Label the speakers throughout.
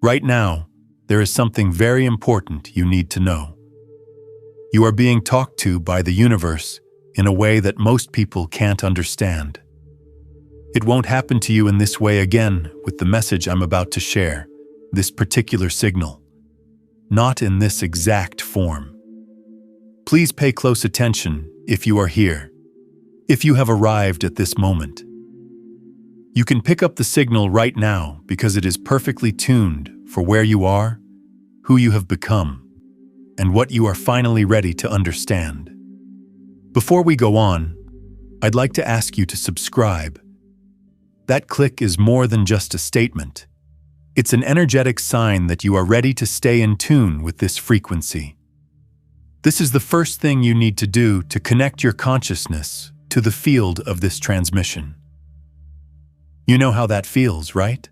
Speaker 1: Right now, there is something very important you need to know. You are being talked to by the universe in a way that most people can't understand. It won't happen to you in this way again with the message I'm about to share, this particular signal. Not in this exact form. Please pay close attention if you are here, if you have arrived at this moment. You can pick up the signal right now because it is perfectly tuned for where you are, who you have become, and what you are finally ready to understand. Before we go on, I'd like to ask you to subscribe. That click is more than just a statement. It's an energetic sign that you are ready to stay in tune with this frequency. This is the first thing you need to do to connect your consciousness to the field of this transmission. You know how that feels, right?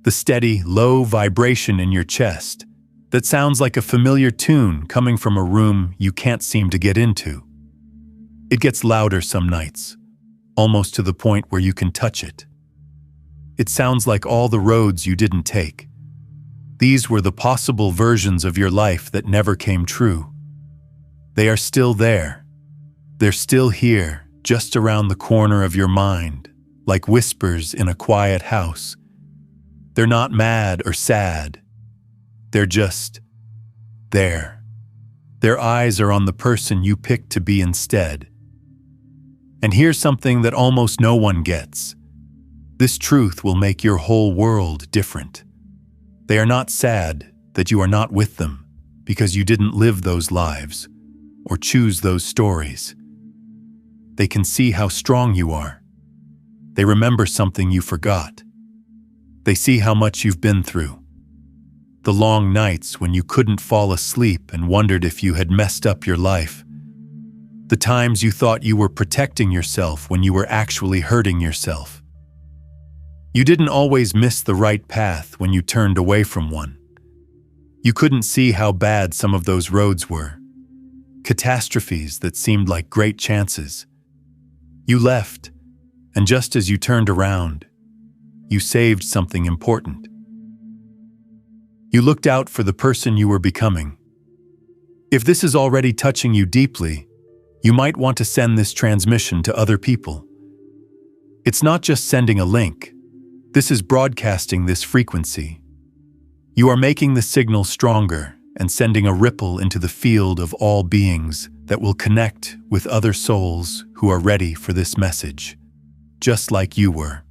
Speaker 1: The steady, low vibration in your chest that sounds like a familiar tune coming from a room you can't seem to get into. It gets louder some nights, almost to the point where you can touch it. It sounds like all the roads you didn't take. These were the possible versions of your life that never came true. They are still there. They're still here, just around the corner of your mind, like whispers in a quiet house. They're not mad or sad. They're just there. Their eyes are on the person you picked to be instead. And here's something that almost no one gets. This truth will make your whole world different. They are not sad that you are not with them because you didn't live those lives or choose those stories. They can see how strong you are. They remember something you forgot. They see how much you've been through. The long nights when you couldn't fall asleep and wondered if you had messed up your life. The times you thought you were protecting yourself when you were actually hurting yourself. You didn't always miss the right path when you turned away from one. You couldn't see how bad some of those roads were. Catastrophes that seemed like great chances. You left, and just as you turned around, you saved something important. You looked out for the person you were becoming. If this is already touching you deeply, you might want to send this transmission to other people. It's not just sending a link. This is broadcasting this frequency. You are making the signal stronger and sending a ripple into the field of all beings that will connect with other souls who are ready for this message, just like you were.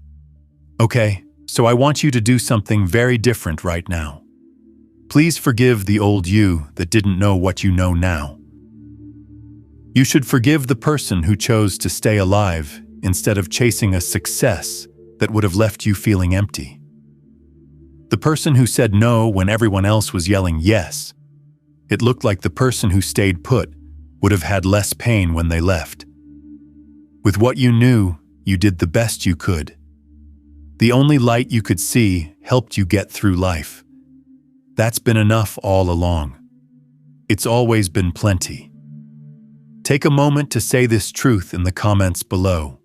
Speaker 1: Okay, so I want you to do something very different right now. Please forgive the old you that didn't know what you know now. You should forgive the person who chose to stay alive instead of chasing a success that would have left you feeling empty. The person who said no when everyone else was yelling yes. It looked like the person who stayed put would have had less pain when they left. With what you knew, you did the best you could. The only light you could see helped you get through life. That's been enough all along. It's always been plenty. Take a moment to say this truth in the comments below.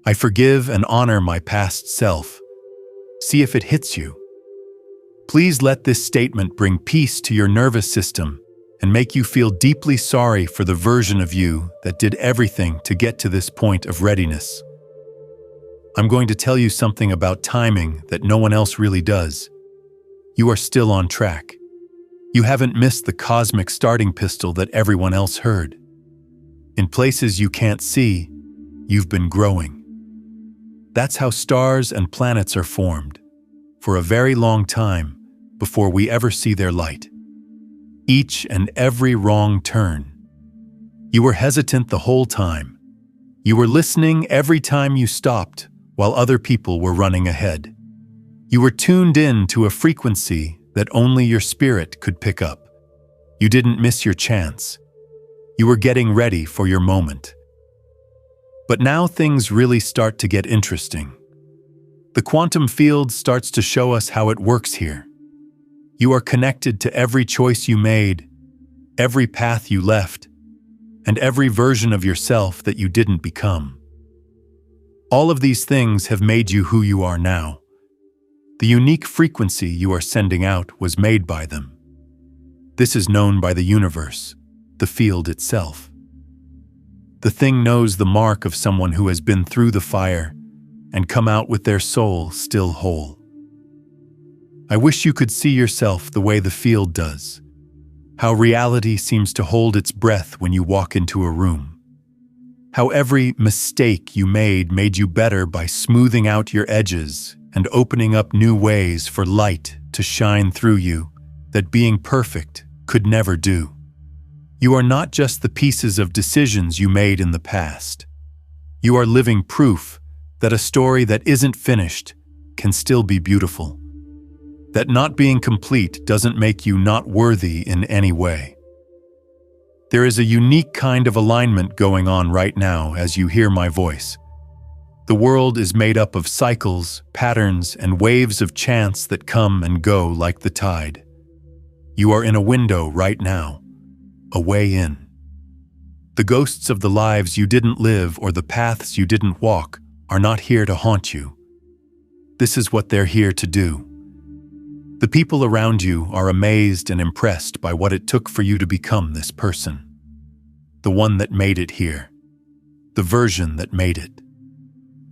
Speaker 1: I forgive and honor my past self. See if it hits you. Please let this statement bring peace to your nervous system and make you feel deeply sorry for the version of you that did everything to get to this point of readiness. I'm going to tell you something about timing that no one else really does. You are still on track. You haven't missed the cosmic starting pistol that everyone else heard. In places you can't see, you've been growing. That's how stars and planets are formed, for a very long time before we ever see their light. Each and every wrong turn. You were hesitant the whole time. You were listening every time you stopped while other people were running ahead. You were tuned in to a frequency that only your spirit could pick up. You didn't miss your chance. You were getting ready for your moment. But now things really start to get interesting. The quantum field starts to show us how it works here. You are connected to every choice you made, every path you left, and every version of yourself that you didn't become. All of these things have made you who you are now. The unique frequency you are sending out was made by them. This is known by the universe, the field itself. The thing knows the mark of someone who has been through the fire and come out with their soul still whole. I wish you could see yourself the way the field does, how reality seems to hold its breath when you walk into a room, how every mistake you made you better by smoothing out your edges and opening up new ways for light to shine through you that being perfect could never do. You are not just the pieces of decisions you made in the past. You are living proof that a story that isn't finished can still be beautiful. That not being complete doesn't make you not worthy in any way. There is a unique kind of alignment going on right now as you hear my voice. The world is made up of cycles, patterns, and waves of chance that come and go like the tide. You are in a window right now, a way in. The ghosts of the lives you didn't live or the paths you didn't walk are not here to haunt you. This is what they're here to do. The people around you are amazed and impressed by what it took for you to become this person. The one that made it here. The version that made it.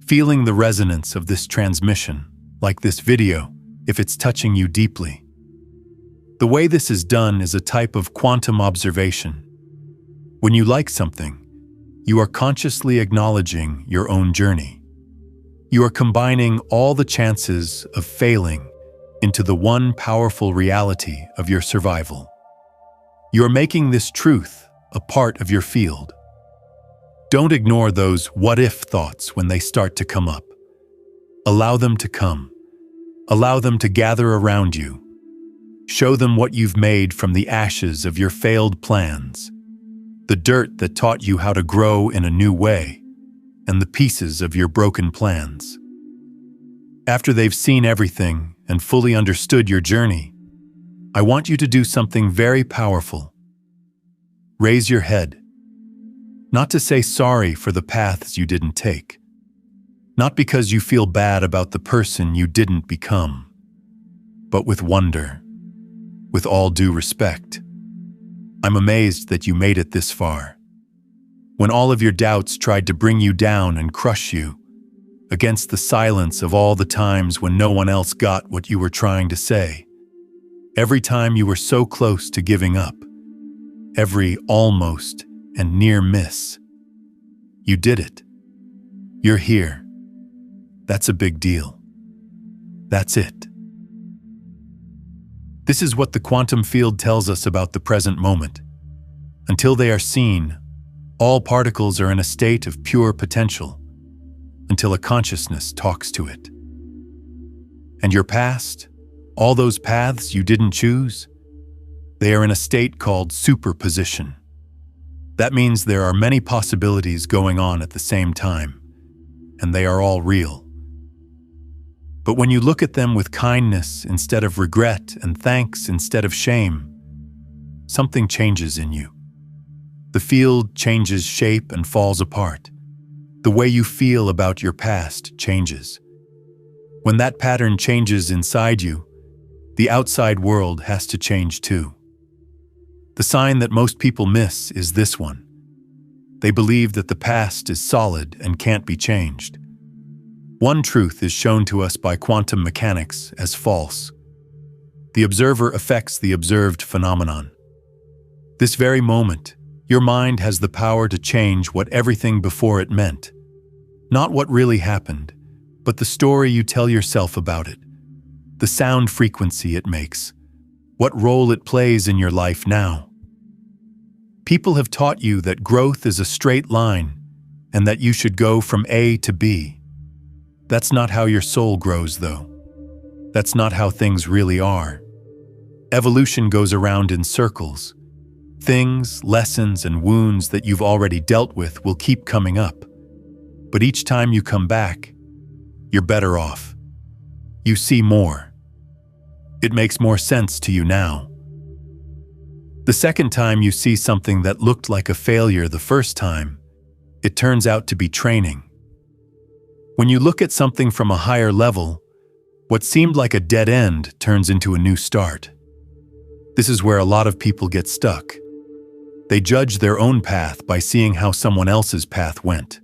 Speaker 1: Feeling the resonance of this transmission, like this video, if it's touching you deeply. The way this is done is a type of quantum observation. When you like something, you are consciously acknowledging your own journey. You are combining all the chances of failing into the one powerful reality of your survival. You are making this truth a part of your field. Don't ignore those what-if thoughts when they start to come up. Allow them to come. Allow them to gather around you. Show them what you've made from the ashes of your failed plans, the dirt that taught you how to grow in a new way, and the pieces of your broken plans. After they've seen everything and fully understood your journey, I want you to do something very powerful. Raise your head. Not to say sorry for the paths you didn't take. Not because you feel bad about the person you didn't become, but with wonder, with all due respect. I'm amazed that you made it this far. When all of your doubts tried to bring you down and crush you, against the silence of all the times when no one else got what you were trying to say, every time you were so close to giving up, every almost and near miss. You did it. You're here. That's a big deal. That's it. This is what the quantum field tells us about the present moment. Until they are seen, all particles are in a state of pure potential, until a consciousness talks to it. And your past, all those paths you didn't choose, they are in a state called superposition. That means there are many possibilities going on at the same time, and they are all real. But when you look at them with kindness instead of regret and thanks instead of shame, something changes in you. The field changes shape and falls apart. The way you feel about your past changes. When that pattern changes inside you, the outside world has to change too. The sign that most people miss is this one. They believe that the past is solid and can't be changed. One truth is shown to us by quantum mechanics as false. The observer affects the observed phenomenon. This very moment, your mind has the power to change what everything before it meant. Not what really happened, but the story you tell yourself about it, the sound frequency it makes, what role it plays in your life now. People have taught you that growth is a straight line and that you should go from A to B. That's not how your soul grows, though. That's not how things really are. Evolution goes around in circles. Things, lessons, and wounds that you've already dealt with will keep coming up. But each time you come back, you're better off. You see more. It makes more sense to you now. The second time you see something that looked like a failure the first time, it turns out to be training. When you look at something from a higher level, What seemed like a dead end turns into a new start. This is where a lot of people get stuck. They judge their own path by seeing how someone else's path went.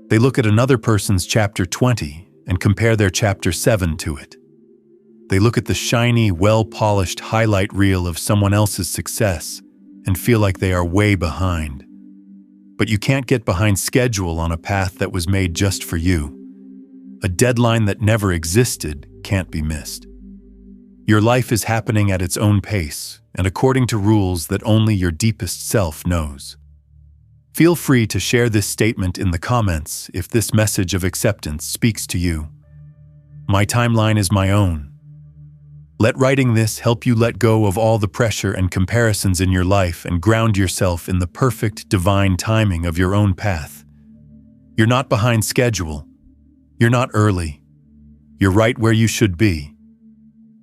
Speaker 1: They look at another person's chapter 20 and compare their chapter 7 to it. They look at the shiny, well-polished highlight reel of someone else's success and feel like they are way behind. But you can't get behind schedule on a path that was made just for you. A deadline that never existed can't be missed. Your life is happening at its own pace and according to rules that only your deepest self knows. Feel free to share this statement in the comments if this message of acceptance speaks to you. My timeline is my own. Let writing this help you let go of all the pressure and comparisons in your life and ground yourself in the perfect divine timing of your own path. You're not behind schedule. You're not early. You're right where you should be.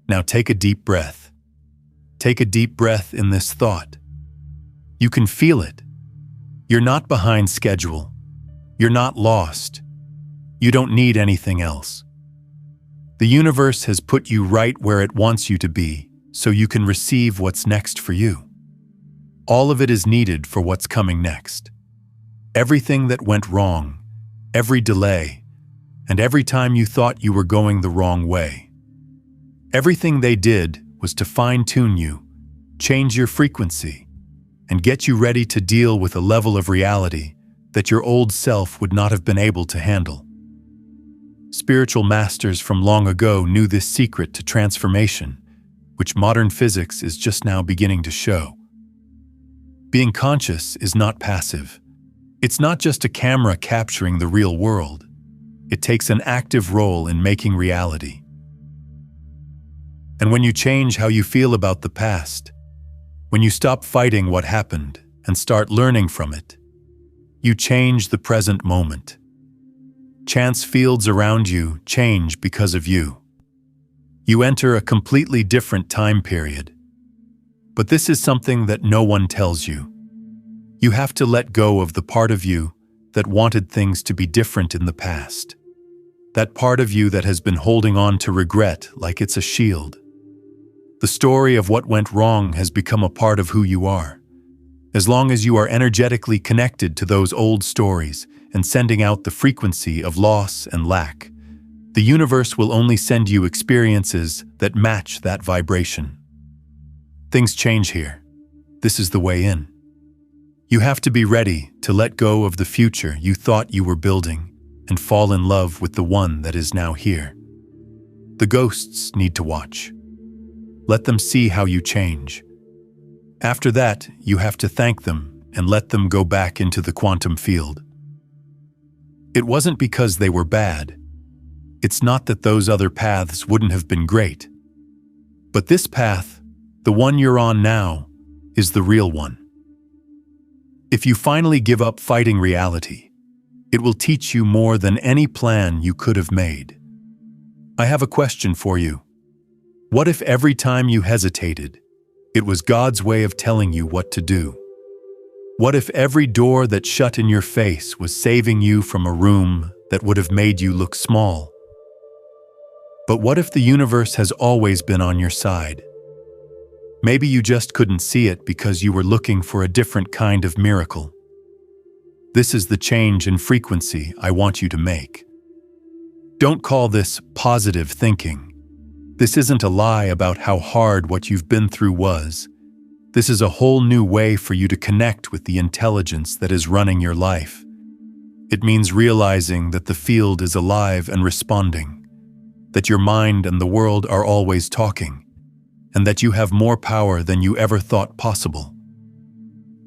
Speaker 1: Now take a deep breath. Take a deep breath in this thought. You can feel it. You're not behind schedule. You're not lost. You don't need anything else. The universe has put you right where it wants you to be, so you can receive what's next for you. All of it is needed for what's coming next. Everything that went wrong, every delay, and every time you thought you were going the wrong way. Everything they did was to fine-tune you, change your frequency, and get you ready to deal with a level of reality that your old self would not have been able to handle. Spiritual masters from long ago knew this secret to transformation, which modern physics is just now beginning to show. Being conscious is not passive. It's not just a camera capturing the real world. It takes an active role in making reality. And when you change how you feel about the past, when you stop fighting what happened and start learning from it, you change the present moment. Chance fields around you change because of you. You enter a completely different time period. But this is something that no one tells you. You have to let go of the part of you that wanted things to be different in the past. That part of you that has been holding on to regret like it's a shield. The story of what went wrong has become a part of who you are. As long as you are energetically connected to those old stories and sending out the frequency of loss and lack, the universe will only send you experiences that match that vibration. Things change here. This is the way in. You have to be ready to let go of the future you thought you were building and fall in love with the one that is now here. The ghosts need to watch. Let them see how you change. After that, you have to thank them and let them go back into the quantum field. It wasn't because they were bad. It's not that those other paths wouldn't have been great. But this path, the one you're on now, is the real one. If you finally give up fighting reality, it will teach you more than any plan you could have made. I have a question for you. What if every time you hesitated, it was God's way of telling you what to do? What if every door that shut in your face was saving you from a room that would have made you look small? But what if the universe has always been on your side? Maybe you just couldn't see it because you were looking for a different kind of miracle. This is the change in frequency I want you to make. Don't call this positive thinking. This isn't a lie about how hard what you've been through was. This is a whole new way for you to connect with the intelligence that is running your life. It means realizing that the field is alive and responding, that your mind and the world are always talking, and that you have more power than you ever thought possible.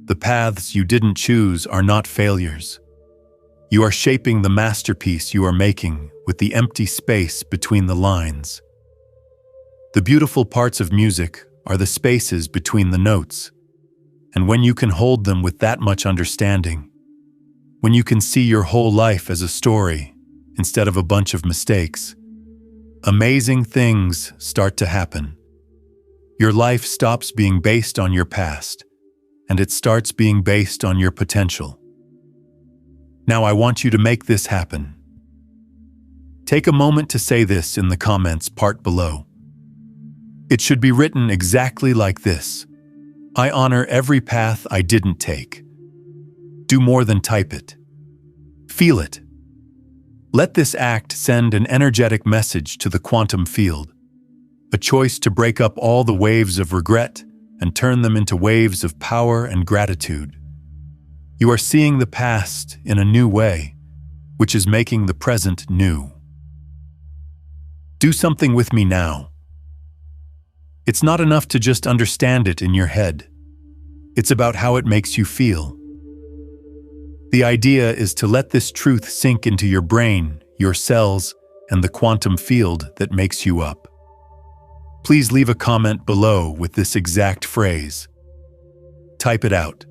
Speaker 1: The paths you didn't choose are not failures. You are shaping the masterpiece you are making with the empty space between the lines. The beautiful parts of music are the spaces between the notes, and when you can hold them with that much understanding, when you can see your whole life as a story instead of a bunch of mistakes, amazing things start to happen. Your life stops being based on your past, and it starts being based on your potential. Now I want you to make this happen. Take a moment to say this in the comments part below. It should be written exactly like this. I honor every path I didn't take. Do more than type it. Feel it. Let this act send an energetic message to the quantum field, a choice to break up all the waves of regret and turn them into waves of power and gratitude. You are seeing the past in a new way, which is making the present new. Do something with me now. It's not enough to just understand it in your head. It's about how it makes you feel. The idea is to let this truth sink into your brain, your cells, and the quantum field that makes you up. Please leave a comment below with this exact phrase. Type it out.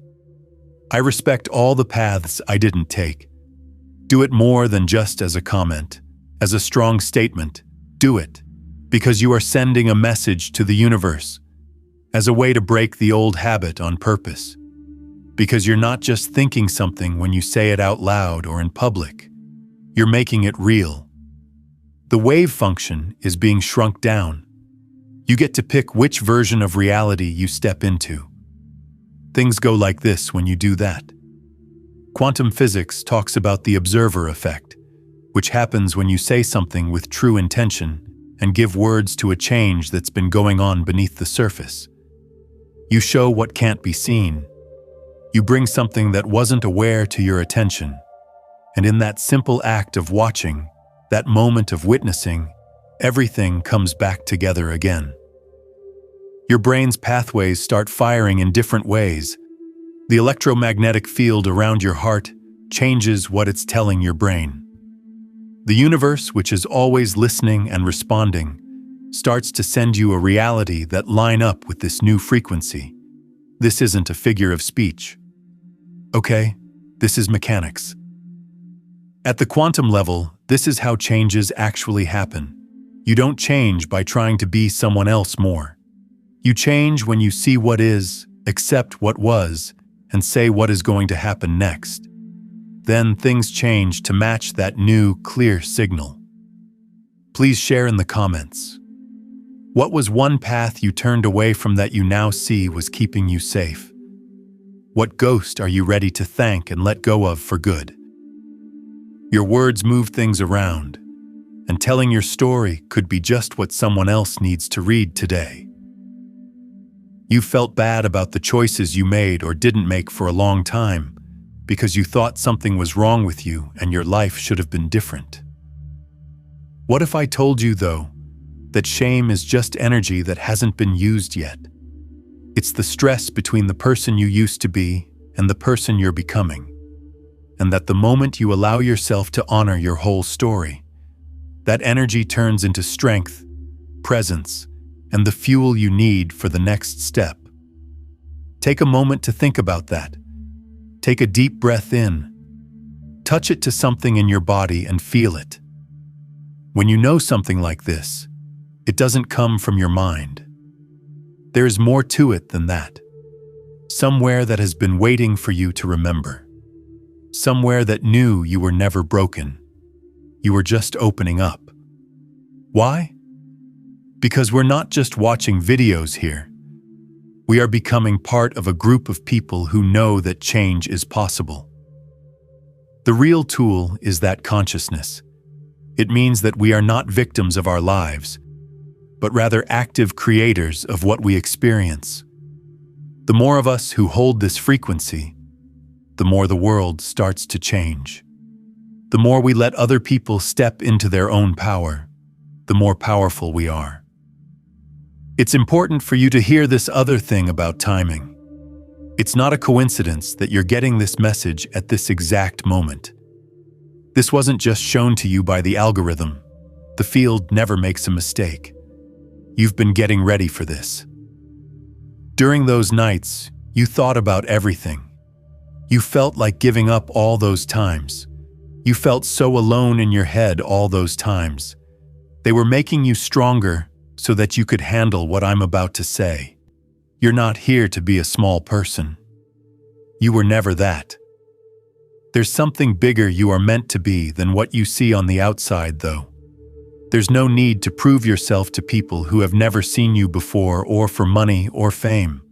Speaker 1: I respect all the paths I didn't take. Do it more than just as a comment, as a strong statement. Do it, because you are sending a message to the universe, as a way to break the old habit on purpose. Because you're not just thinking something when you say it out loud or in public. You're making it real. The wave function is being shrunk down. You get to pick which version of reality you step into. Things go like this when you do that. Quantum physics talks about the observer effect, which happens when you say something with true intention and give words to a change that's been going on beneath the surface. You show what can't be seen. You bring something that wasn't aware to your attention. And in that simple act of watching, that moment of witnessing, everything comes back together again. Your brain's pathways start firing in different ways. The electromagnetic field around your heart changes what it's telling your brain. The universe, which is always listening and responding, starts to send you a reality that line up with this new frequency. This isn't a figure of speech. Okay, this is mechanics. At the quantum level, this is how changes actually happen. You don't change by trying to be someone else more. You change when you see what is, accept what was, and say what is going to happen next. Then things change to match that new, clear signal. Please share in the comments. What was one path you turned away from that you now see was keeping you safe? What ghost are you ready to thank and let go of for good? Your words move things around, and telling your story could be just what someone else needs to read today. You felt bad about the choices you made or didn't make for a long time because you thought something was wrong with you and your life should have been different. What if I told you, though, that shame is just energy that hasn't been used yet? It's the stress between the person you used to be and the person you're becoming. And that the moment you allow yourself to honor your whole story, that energy turns into strength, presence, and the fuel you need for the next step. Take a moment to think about that. Take a deep breath in. Touch it to something in your body and feel it. When you know something like this, it doesn't come from your mind. There is more to it than that. Somewhere that has been waiting for you to remember. Somewhere that knew you were never broken. You were just opening up. Why? Because we're not just watching videos here. We are becoming part of a group of people who know that change is possible. The real tool is that consciousness. It means that we are not victims of our lives, but rather active creators of what we experience. The more of us who hold this frequency, the more the world starts to change. The more we let other people step into their own power, the more powerful we are. It's important for you to hear this other thing about timing. It's not a coincidence that you're getting this message at this exact moment. This wasn't just shown to you by the algorithm. The field never makes a mistake. You've been getting ready for this. During those nights, you thought about everything. You felt like giving up all those times. You felt so alone in your head all those times. They were making you stronger so that you could handle what I'm about to say. You're not here to be a small person. You were never that. There's something bigger you are meant to be than what you see on the outside, though. There's no need to prove yourself to people who have never seen you before or for money or fame.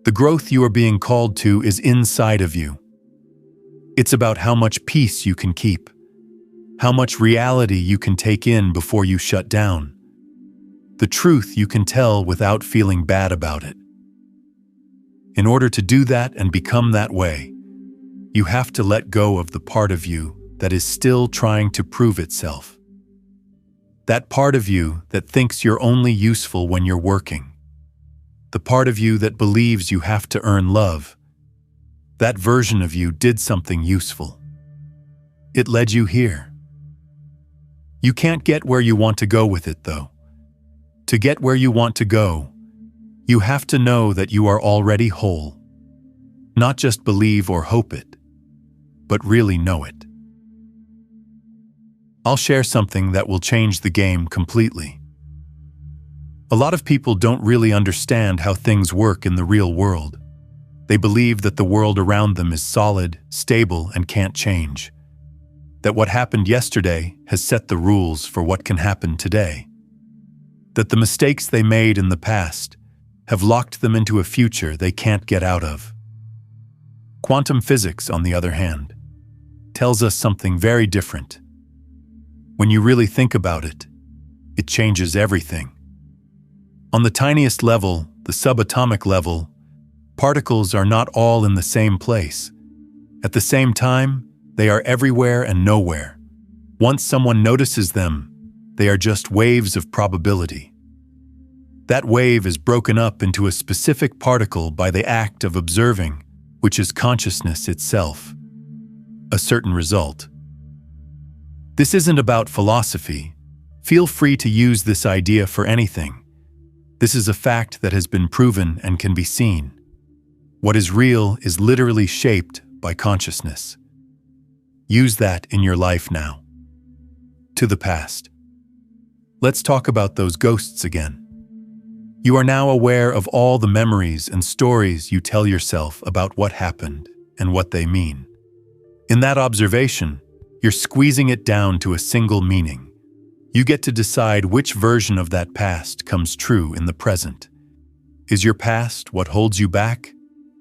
Speaker 1: The growth you are being called to is inside of you. It's about how much peace you can keep, how much reality you can take in before you shut down, the truth you can tell without feeling bad about it. In order to do that and become that way, you have to let go of the part of you that is still trying to prove itself. That part of you that thinks you're only useful when you're working. The part of you that believes you have to earn love. That version of you did something useful. It led you here. You can't get where you want to go with it, though. To get where you want to go, you have to know that you are already whole. Not just believe or hope it, but really know it. I'll share something that will change the game completely. A lot of people don't really understand how things work in the real world. They believe that the world around them is solid, stable, and can't change. That what happened yesterday has set the rules for what can happen today. That the mistakes they made in the past have locked them into a future they can't get out of. Quantum physics, on the other hand, tells us something very different. When you really think about it, it changes everything. On the tiniest level, the subatomic level, particles are not all in the same place. At the same time, they are everywhere and nowhere. Once someone notices them, they are just waves of probability. That wave is broken up into a specific particle by the act of observing, which is consciousness itself. A certain result. This isn't about philosophy. Feel free to use this idea for anything. This is a fact that has been proven and can be seen. What is real is literally shaped by consciousness. Use that in your life now. To the past. Let's talk about those ghosts again. You are now aware of all the memories and stories you tell yourself about what happened and what they mean. In that observation, you're squeezing it down to a single meaning. You get to decide which version of that past comes true in the present. Is your past what holds you back,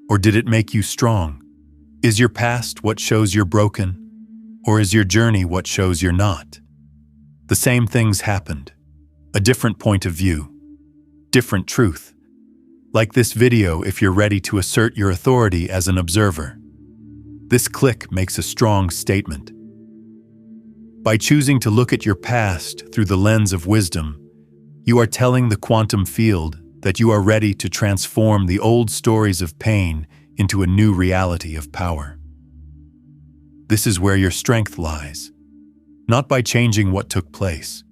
Speaker 1: or did it make you strong? Is your past what shows you're broken, or is your journey what shows you're not? The same things happened. A different point of view. Different truth. Like this video if you're ready to assert your authority as an observer. This click makes a strong statement. By choosing to look at your past through the lens of wisdom, you are telling the quantum field that you are ready to transform the old stories of pain into a new reality of power. This is where your strength lies, not by changing what took place,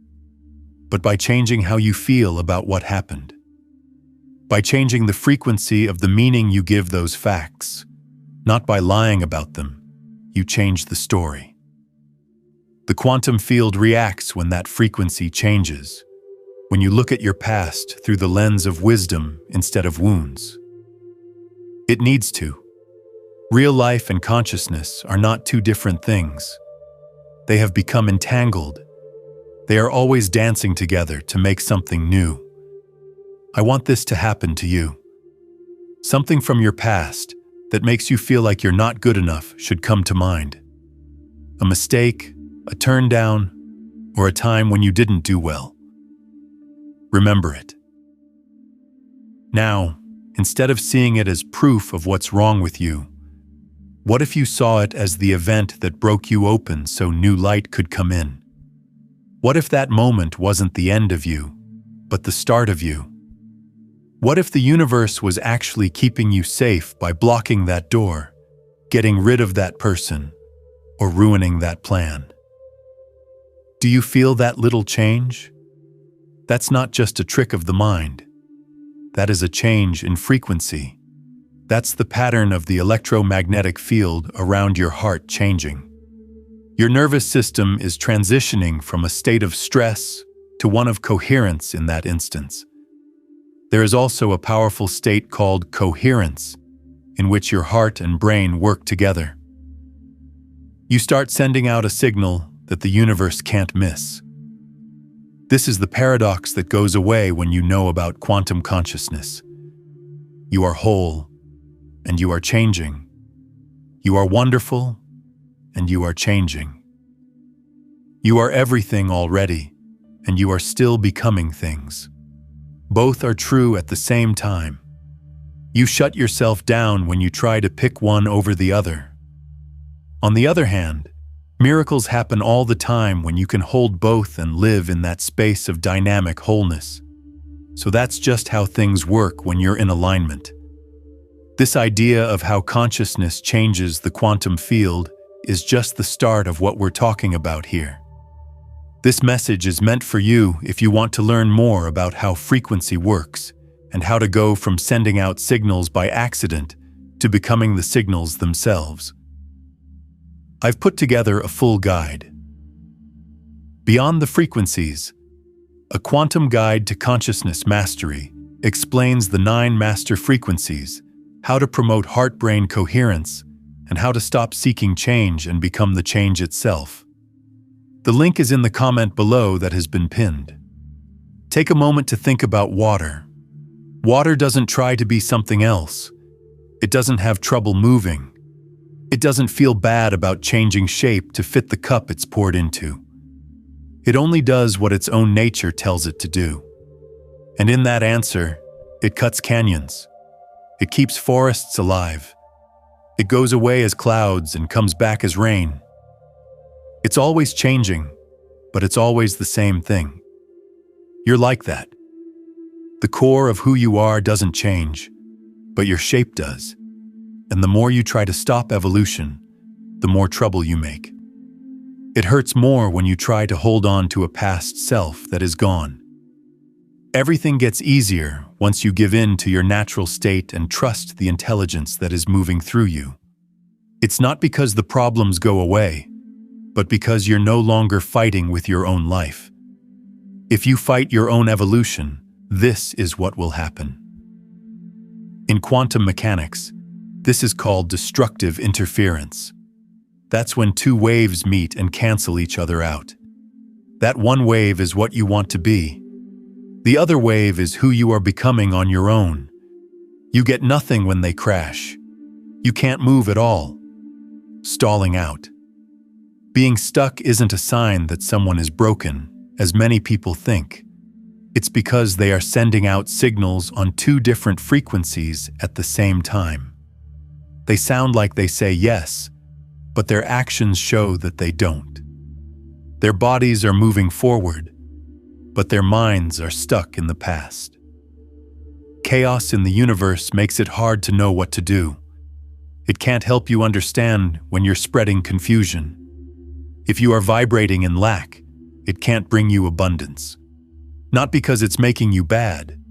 Speaker 1: but by changing how you feel about what happened. By changing the frequency of the meaning you give those facts, not by lying about them, you change the story. The quantum field reacts when that frequency changes, when you look at your past through the lens of wisdom instead of wounds. It needs to. Real life and consciousness are not two different things. They have become entangled. They are always dancing together to make something new. I want this to happen to you. Something from your past that makes you feel like you're not good enough should come to mind. A mistake, a turn down, or a time when you didn't do well. Remember it. Now, instead of seeing it as proof of what's wrong with you, what if you saw it as the event that broke you open so new light could come in? What if that moment wasn't the end of you, but the start of you? What if the universe was actually keeping you safe by blocking that door, getting rid of that person, or ruining that plan? Do you feel that little change? That's not just a trick of the mind. That is a change in frequency. That's the pattern of the electromagnetic field around your heart changing. Your nervous system is transitioning from a state of stress to one of coherence in that instance. There is also a powerful state called coherence, in which your heart and brain work together. You start sending out a signal that the universe can't miss. This is the paradox that goes away when you know about quantum consciousness. You are whole, and you are changing. You are wonderful, and you are changing. You are everything already, and you are still becoming things. Both are true at the same time. You shut yourself down when you try to pick one over the other. On the other hand, miracles happen all the time when you can hold both and live in that space of dynamic wholeness. So that's just how things work when you're in alignment. This idea of how consciousness changes the quantum field is just the start of what we're talking about here. This message is meant for you if you want to learn more about how frequency works and how to go from sending out signals by accident to becoming the signals themselves. I've put together a full guide. Beyond the Frequencies, a quantum guide to consciousness mastery explains the 9 master frequencies, how to promote heart-brain coherence, and how to stop seeking change and become the change itself. The link is in the comment below that has been pinned. Take a moment to think about water. Water doesn't try to be something else. It doesn't have trouble moving. It doesn't feel bad about changing shape to fit the cup it's poured into. It only does what its own nature tells it to do. And in that answer, it cuts canyons. It keeps forests alive. It goes away as clouds and comes back as rain. It's always changing, but it's always the same thing. You're like that. The core of who you are doesn't change, but your shape does. And the more you try to stop evolution, the more trouble you make. It hurts more when you try to hold on to a past self that is gone. Everything gets easier once you give in to your natural state and trust the intelligence that is moving through you. It's not because the problems go away, but because you're no longer fighting with your own life. If you fight your own evolution, this is what will happen. In quantum mechanics, this is called destructive interference. That's when 2 waves meet and cancel each other out. That one wave is what you want to be. The other wave is who you are becoming on your own. You get nothing when they crash. You can't move at all. Stalling out. Being stuck isn't a sign that someone is broken, as many people think. It's because they are sending out signals on 2 different frequencies at the same time. They sound like they say yes, but their actions show that they don't. Their bodies are moving forward, but their minds are stuck in the past. Chaos in the universe makes it hard to know what to do. It can't help you understand when you're spreading confusion. If you are vibrating in lack, it can't bring you abundance. Not because it's making you bad,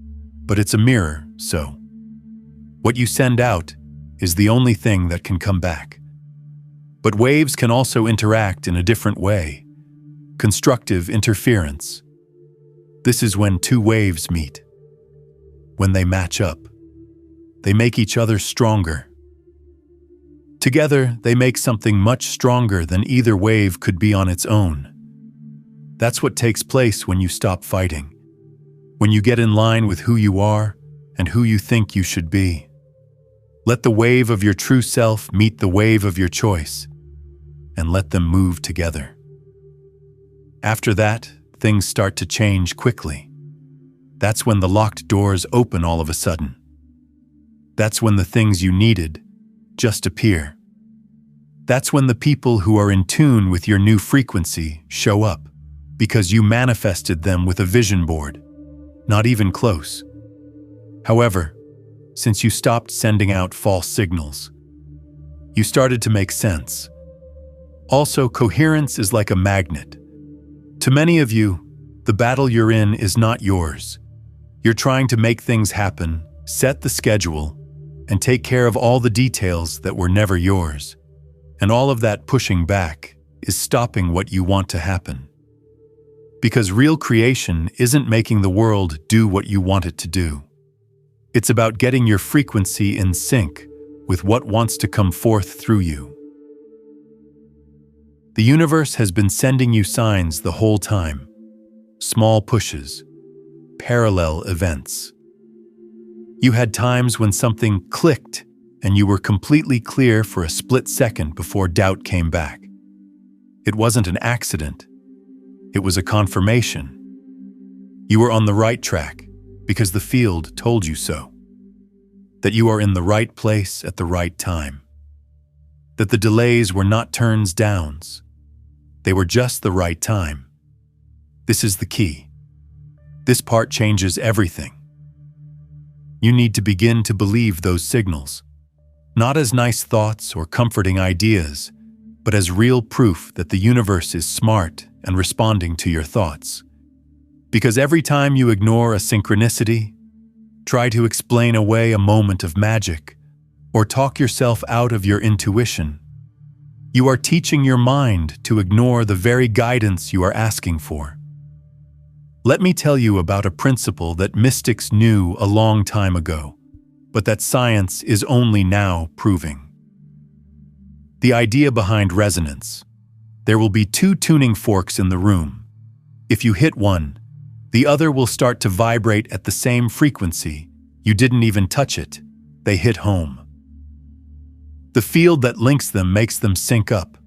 Speaker 1: but it's a mirror, so. What you send out is the only thing that can come back. But waves can also interact in a different way. Constructive interference. This is when 2 waves meet. When they match up, they make each other stronger. Together, they make something much stronger than either wave could be on its own. That's what takes place when you stop fighting. When you get in line with who you are and who you think you should be. Let the wave of your true self meet the wave of your choice, and let them move together. After that, things start to change quickly. That's when the locked doors open all of a sudden. That's when the things you needed just appear. That's when the people who are in tune with your new frequency show up, because you manifested them with a vision board, not even close. However, since you stopped sending out false signals, you started to make sense. Also, coherence is like a magnet. To many of you, the battle you're in is not yours. You're trying to make things happen, set the schedule, and take care of all the details that were never yours. And all of that pushing back is stopping what you want to happen. Because real creation isn't making the world do what you want it to do. It's about getting your frequency in sync with what wants to come forth through you. The universe has been sending you signs the whole time. small pushes, parallel events. You had times when something clicked and you were completely clear for a split second before doubt came back. It wasn't an accident. It was a confirmation. You were on the right track because the field told you so. That you are in the right place at the right time. That the delays were not turns downs. They were just the right time. This is the key. This part changes everything. You need to begin to believe those signals, not as nice thoughts or comforting ideas, but as real proof that the universe is smart and responding to your thoughts. Because every time you ignore a synchronicity, try to explain away a moment of magic, or talk yourself out of your intuition, you are teaching your mind to ignore the very guidance you are asking for. Let me tell you about a principle that mystics knew a long time ago, but that science is only now proving. The idea behind resonance. There will be two tuning forks in the room. If you hit one, the other will start to vibrate at the same frequency. You didn't even touch it. They hit home. The field that links them makes them sync up.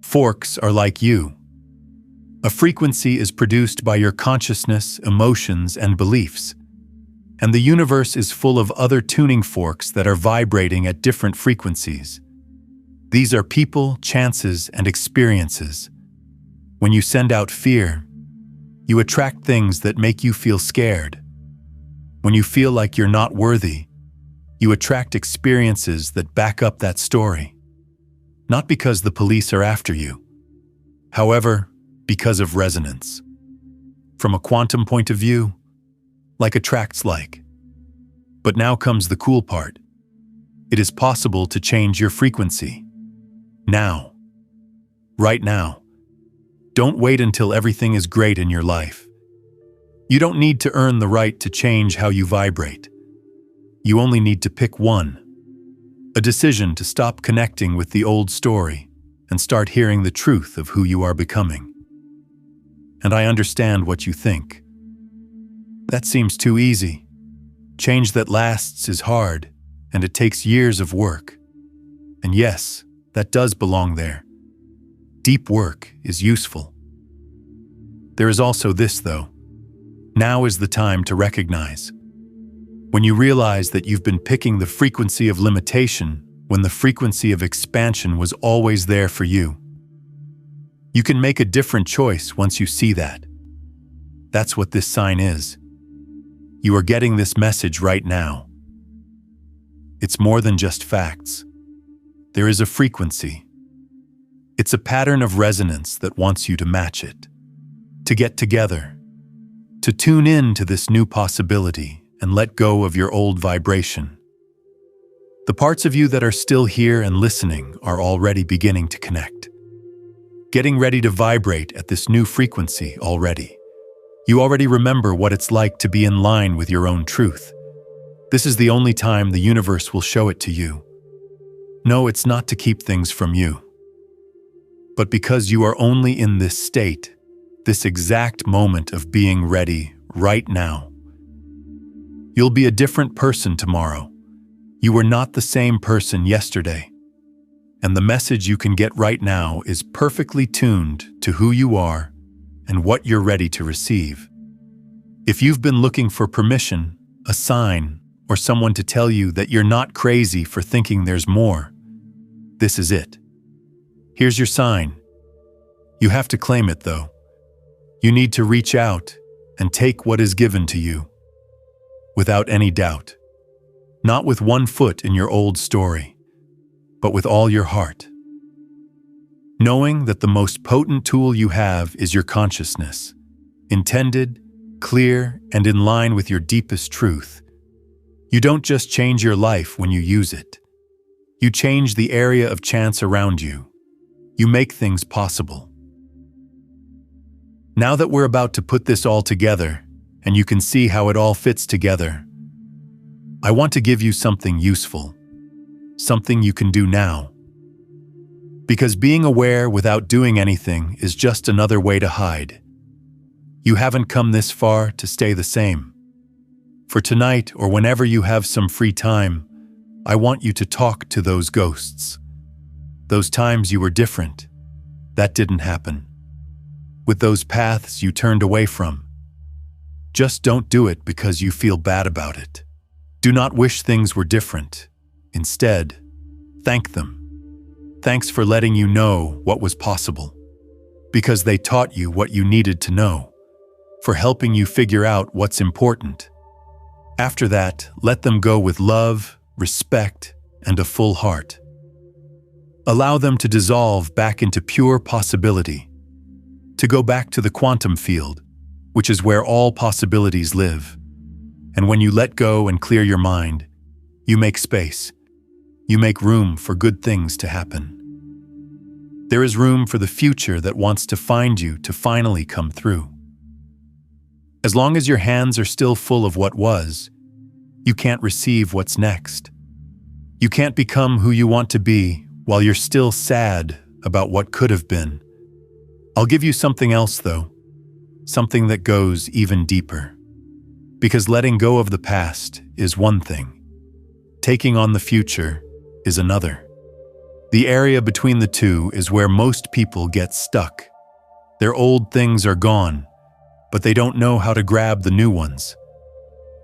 Speaker 1: Forks are like you. A frequency is produced by your consciousness, emotions, and beliefs. And the universe is full of other tuning forks that are vibrating at different frequencies. These are people, chances, and experiences. When you send out fear, you attract things that make you feel scared. When you feel like you're not worthy, you attract experiences that back up that story. Not because the police are after you. However, because of resonance. From a quantum point of view, like attracts like. But now comes the cool part. It is possible to change your frequency. Now. Right now. Don't wait until everything is great in your life. You don't need to earn the right to change how you vibrate. You only need to pick one. A decision to stop connecting with the old story and start hearing the truth of who you are becoming. And I understand what you think. That seems too easy. Change that lasts is hard, and it takes years of work. And yes, that does belong there. Deep work is useful. There is also this, though. Now is the time to recognize. When you realize that you've been picking the frequency of limitation when the frequency of expansion was always there for you. You can make a different choice once you see that. That's what this sign is. You are getting this message right now. It's more than just facts. There is a frequency. It's a pattern of resonance that wants you to match it, to get together, to tune in to this new possibility and let go of your old vibration. The parts of you that are still here and listening are already beginning to connect. Getting ready to vibrate at this new frequency already. You already remember what it's like to be in line with your own truth. This is the only time the universe will show it to you. No, it's not to keep things from you. But because you are only in this state, this exact moment of being ready right now. You'll be a different person tomorrow. You were not the same person yesterday. And the message you can get right now is perfectly tuned to who you are and what you're ready to receive. If you've been looking for permission, a sign, or someone to tell you that you're not crazy for thinking there's more, this is it. Here's your sign. You have to claim it, though. You need to reach out and take what is given to you. Without any doubt. Not with one foot in your old story, but with all your heart. Knowing that the most potent tool you have is your consciousness, intended, clear, and in line with your deepest truth. You don't just change your life when you use it. You change the area of chance around you. You make things possible. Now that we're about to put this all together, and you can see how it all fits together, I want to give you something useful, something you can do now. Because being aware without doing anything is just another way to hide. You haven't come this far to stay the same. For tonight, or whenever you have some free time, I want you to talk to those ghosts. Those times you were different. That didn't happen. With those paths you turned away from. Just don't do it because you feel bad about it. Do not wish things were different. Instead, thank them. Thanks for letting you know what was possible. Because they taught you what you needed to know. For helping you figure out what's important. After that, let them go with love, respect, and a full heart. Allow them to dissolve back into pure possibility. To go back to the quantum field, which is where all possibilities live. And when you let go and clear your mind, you make space. You make room for good things to happen. There is room for the future that wants to find you to finally come through. As long as your hands are still full of what was, you can't receive what's next. You can't become who you want to be while you're still sad about what could have been. I'll give you something else, though. Something that goes even deeper. Because letting go of the past is one thing. Taking on the future is another. The area between the two is where most people get stuck. Their old things are gone, but they don't know how to grab the new ones.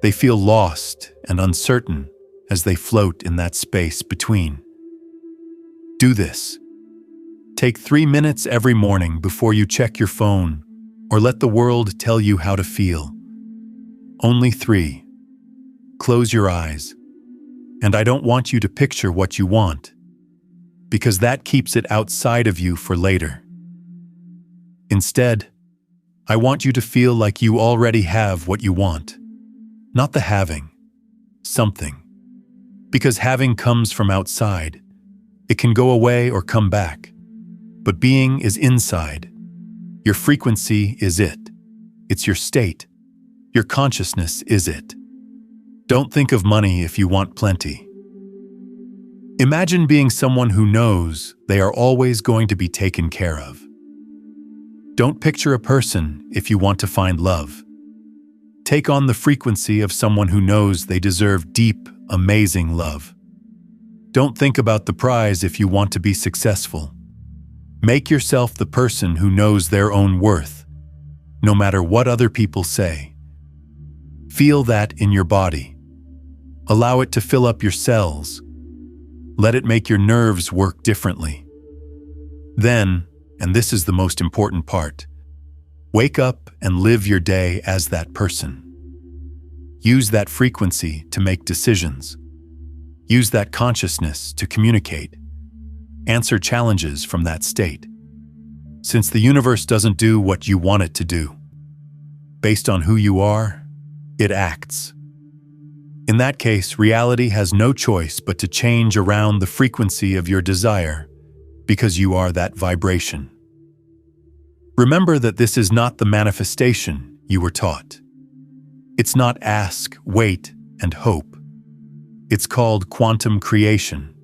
Speaker 1: They feel lost and uncertain as they float in that space between. Do this. Take 3 minutes every morning before you check your phone or let the world tell you how to feel. Only 3. Close your eyes. And I don't want you to picture what you want, because that keeps it outside of you for later. Instead, I want you to feel like you already have what you want. Not the having. Something. Because having comes from outside. It can go away or come back. But being is inside. Your frequency is it. It's your state. Your consciousness is it. Don't think of money if you want plenty. Imagine being someone who knows they are always going to be taken care of. Don't picture a person if you want to find love. Take on the frequency of someone who knows they deserve deep, amazing love. Don't think about the prize if you want to be successful. Make yourself the person who knows their own worth, no matter what other people say. Feel that in your body. Allow it to fill up your cells. Let it make your nerves work differently. Then, and this is the most important part, wake up and live your day as that person. Use that frequency to make decisions. Use that consciousness to communicate. Answer challenges from that state. Since the universe doesn't do what you want it to do. Based on who you are, it acts. In that case, reality has no choice but to change around the frequency of your desire, because you are that vibration. Remember that this is not the manifestation you were taught. It's not ask, wait, and hope. It's called quantum creation.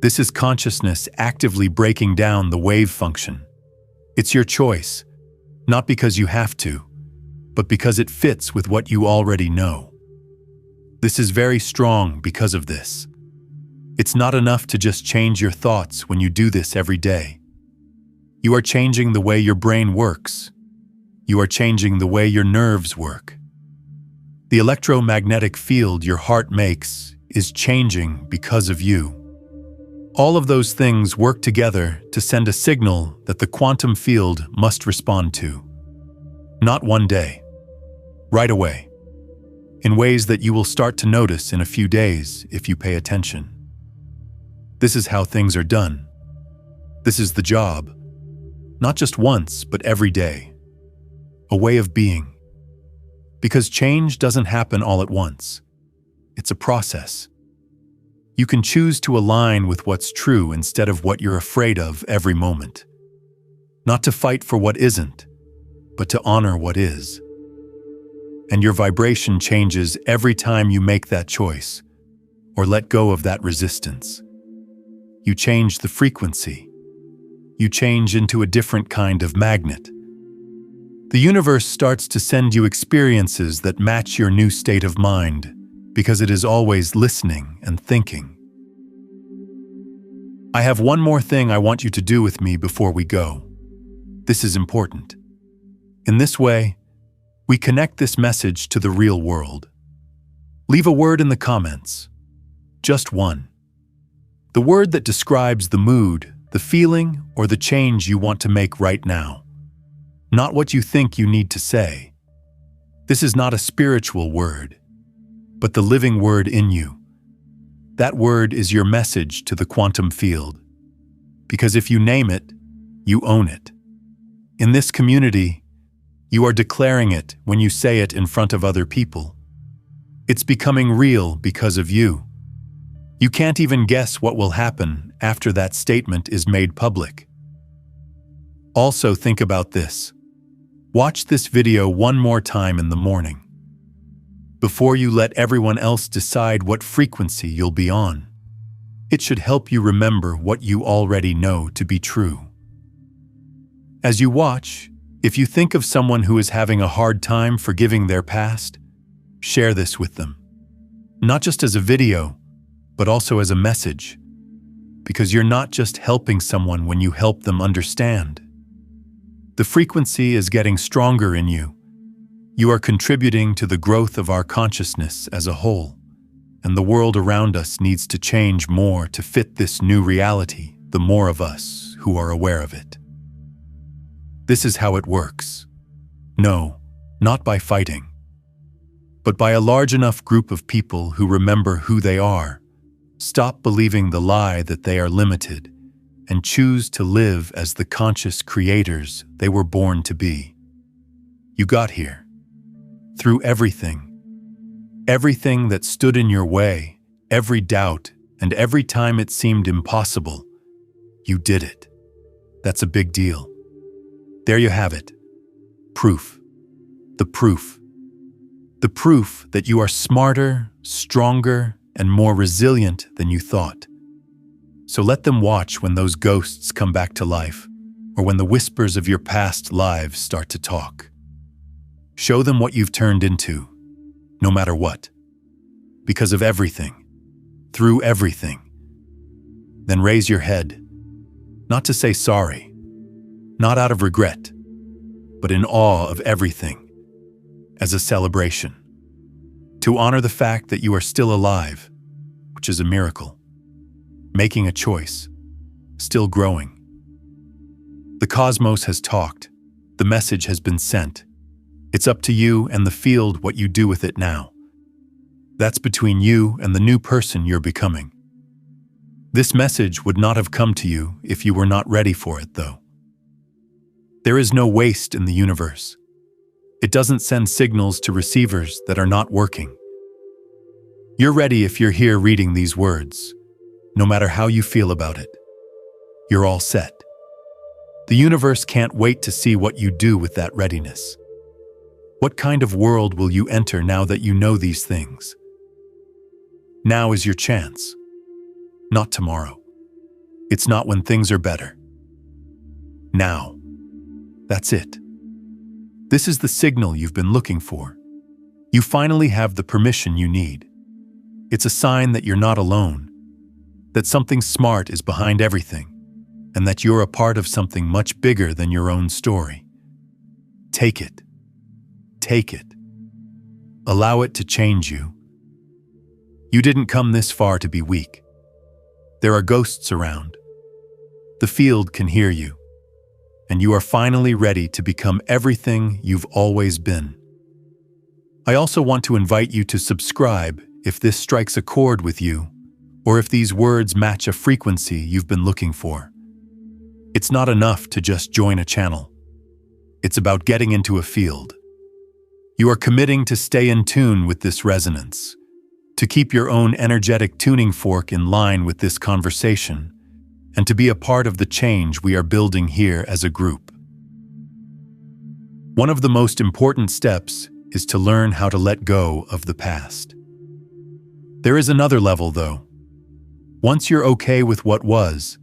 Speaker 1: This is consciousness actively breaking down the wave function. It's your choice, not because you have to, but because it fits with what you already know. This is very strong because of this. It's not enough to just change your thoughts when you do this every day. You are changing the way your brain works. You are changing the way your nerves work. The electromagnetic field your heart makes is changing because of you. All of those things work together to send a signal that the quantum field must respond to. Not one day. Right away. In ways that you will start to notice in a few days if you pay attention. This is how things are done. This is the job. Not just once, but every day. A way of being. Because change doesn't happen all at once. It's a process. You can choose to align with what's true instead of what you're afraid of every moment. Not to fight for what isn't, but to honor what is. And your vibration changes every time you make that choice or let go of that resistance. You change the frequency. You change into a different kind of magnet. The universe starts to send you experiences that match your new state of mind, because it is always listening and thinking. I have one more thing I want you to do with me before we go. This is important. In this way, we connect this message to the real world. Leave a word in the comments. Just one. The word that describes the mood, the feeling, or the change you want to make right now. Not what you think you need to say. This is not a spiritual word, but the living word in you. That word is your message to the quantum field. Because if you name it, you own it. In this community, you are declaring it when you say it in front of other people. It's becoming real because of you. You can't even guess what will happen after that statement is made public. Also think about this. Watch this video one more time in the morning, before you let everyone else decide what frequency you'll be on. It should help you remember what you already know to be true. As you watch, if you think of someone who is having a hard time forgiving their past, share this with them. Not just as a video, but also as a message. Because you're not just helping someone when you help them understand. The frequency is getting stronger in you. You are contributing to the growth of our consciousness as a whole, and the world around us needs to change more to fit this new reality, the more of us who are aware of it. This is how it works. No, not by fighting, but by a large enough group of people who remember who they are, stop believing the lie that they are limited, and choose to live as the conscious creators they were born to be. You got here. Through everything that stood in your way, every doubt, and every time it seemed impossible, you did it. That's a big deal. There you have it. Proof. The proof. The proof that you are smarter, stronger, and more resilient than you thought. So let them watch when those ghosts come back to life, or when the whispers of your past lives start to talk. Show them what you've turned into, no matter what. Because of everything, through everything. Then raise your head, not to say sorry, not out of regret, but in awe of everything, as a celebration. To honor the fact that you are still alive, which is a miracle. Making a choice, still growing. The cosmos has talked, the message has been sent. It's up to you and the field what you do with it now. That's between you and the new person you're becoming. This message would not have come to you if you were not ready for it, though. There is no waste in the universe. It doesn't send signals to receivers that are not working. You're ready if you're here reading these words, no matter how you feel about it. You're all set. The universe can't wait to see what you do with that readiness. What kind of world will you enter now that you know these things? Now is your chance. Not tomorrow. It's not when things are better. Now. That's it. This is the signal you've been looking for. You finally have the permission you need. It's a sign that you're not alone, that something smart is behind everything, and that you're a part of something much bigger than your own story. Take it. Take it. Allow it to change you. You didn't come this far to be weak. There are ghosts around. The field can hear you, and you are finally ready to become everything you've always been. I also want to invite you to subscribe if this strikes a chord with you, or if these words match a frequency you've been looking for. It's not enough to just join a channel. It's about getting into a field. You are committing to stay in tune with this resonance, to keep your own energetic tuning fork in line with this conversation, and to be a part of the change we are building here as a group. One of the most important steps is to learn how to let go of the past. There is another level, though. Once you're okay with what was,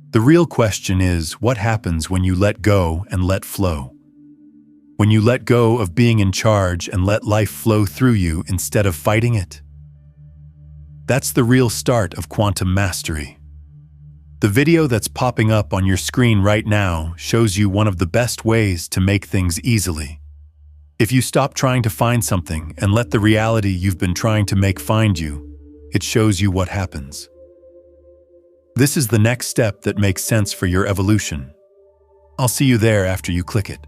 Speaker 1: the real question is what happens when you let go and let flow. When you let go of being in charge and let life flow through you instead of fighting it. That's the real start of quantum mastery. The video that's popping up on your screen right now shows you one of the best ways to make things easily. If you stop trying to find something and let the reality you've been trying to make find you, it shows you what happens. This is the next step that makes sense for your evolution. I'll see you there after you click it.